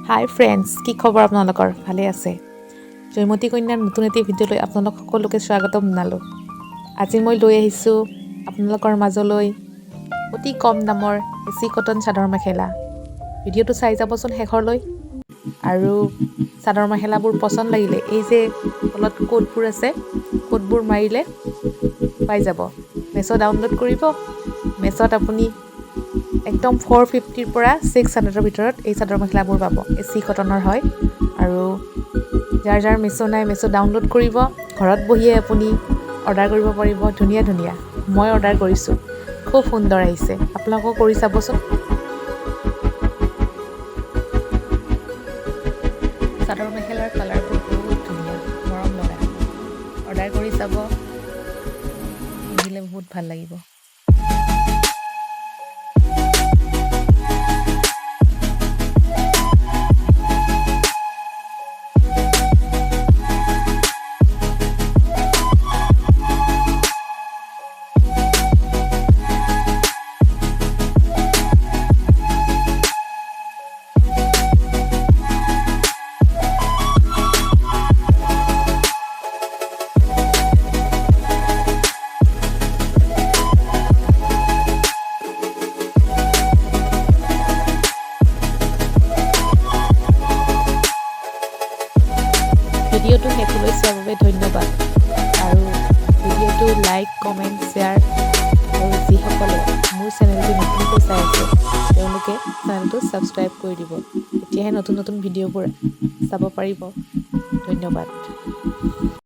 হাই friends, কি খবৰ আপোনালোকৰ? ভালে আছে? জয়মতী কন্যাৰ নতুন এটি ভিডিঅ'লৈ আপোনালোক সকলোকে স্বাগতম জনালোঁ। আজি মই লৈ আহিছোঁ আপোনালোকৰ মাজলৈ অতি কম দামৰ এচি কটন চাদৰ মেখেলা। ভিডিঅ'টো চাই যাবচোন শেষৰলৈ। আৰু চাদৰ মেখেলাবোৰ পচন্দ লাগিলে এই যে তলত কোডবোৰ আছে, কোডবোৰ মাৰিলে পাই যাব। মেছ' ডাউনলোড কৰিব। মেছত আপুনি একদম 450ৰ পৰা 600ৰ ভিতৰত এই চাদৰ মেখেলাবোৰ পাব। এচি কটনৰ হয় আৰু যাৰ মেছ' নাই মেছ' ডাউনলোড কৰিব। ঘৰত বহিয়ে আপুনি অৰ্ডাৰ কৰিব পাৰিব। ধুনীয়া ধুনীয়া মই অৰ্ডাৰ কৰিছোঁ, খুব সুন্দৰ আহিছে। আপোনালোকেও কৰি চাবচোন। চাদৰ মেখেলাৰ কালাৰবোৰ বহুত ধুনীয়া, মৰম লগা। অৰ্ডাৰ কৰি চাব, পিন্ধিলে বহুত ভাল লাগিব। ভিডিঅ'টো শেষলৈ চোৱাৰ বাবে ধন্যবাদ। আৰু ভিডিঅ'টো লাইক, কমেণ্ট, শ্বেয়াৰ আৰু যিসকলে মোৰ চেনেলটো নতুনকৈ চাই আছে তেওঁলোকে চেনেলটো ছাবস্ক্ৰাইব কৰি দিব। তেতিয়াহে নতুন নতুন ভিডিঅ'বোৰ চাব পাৰিব। ধন্যবাদ।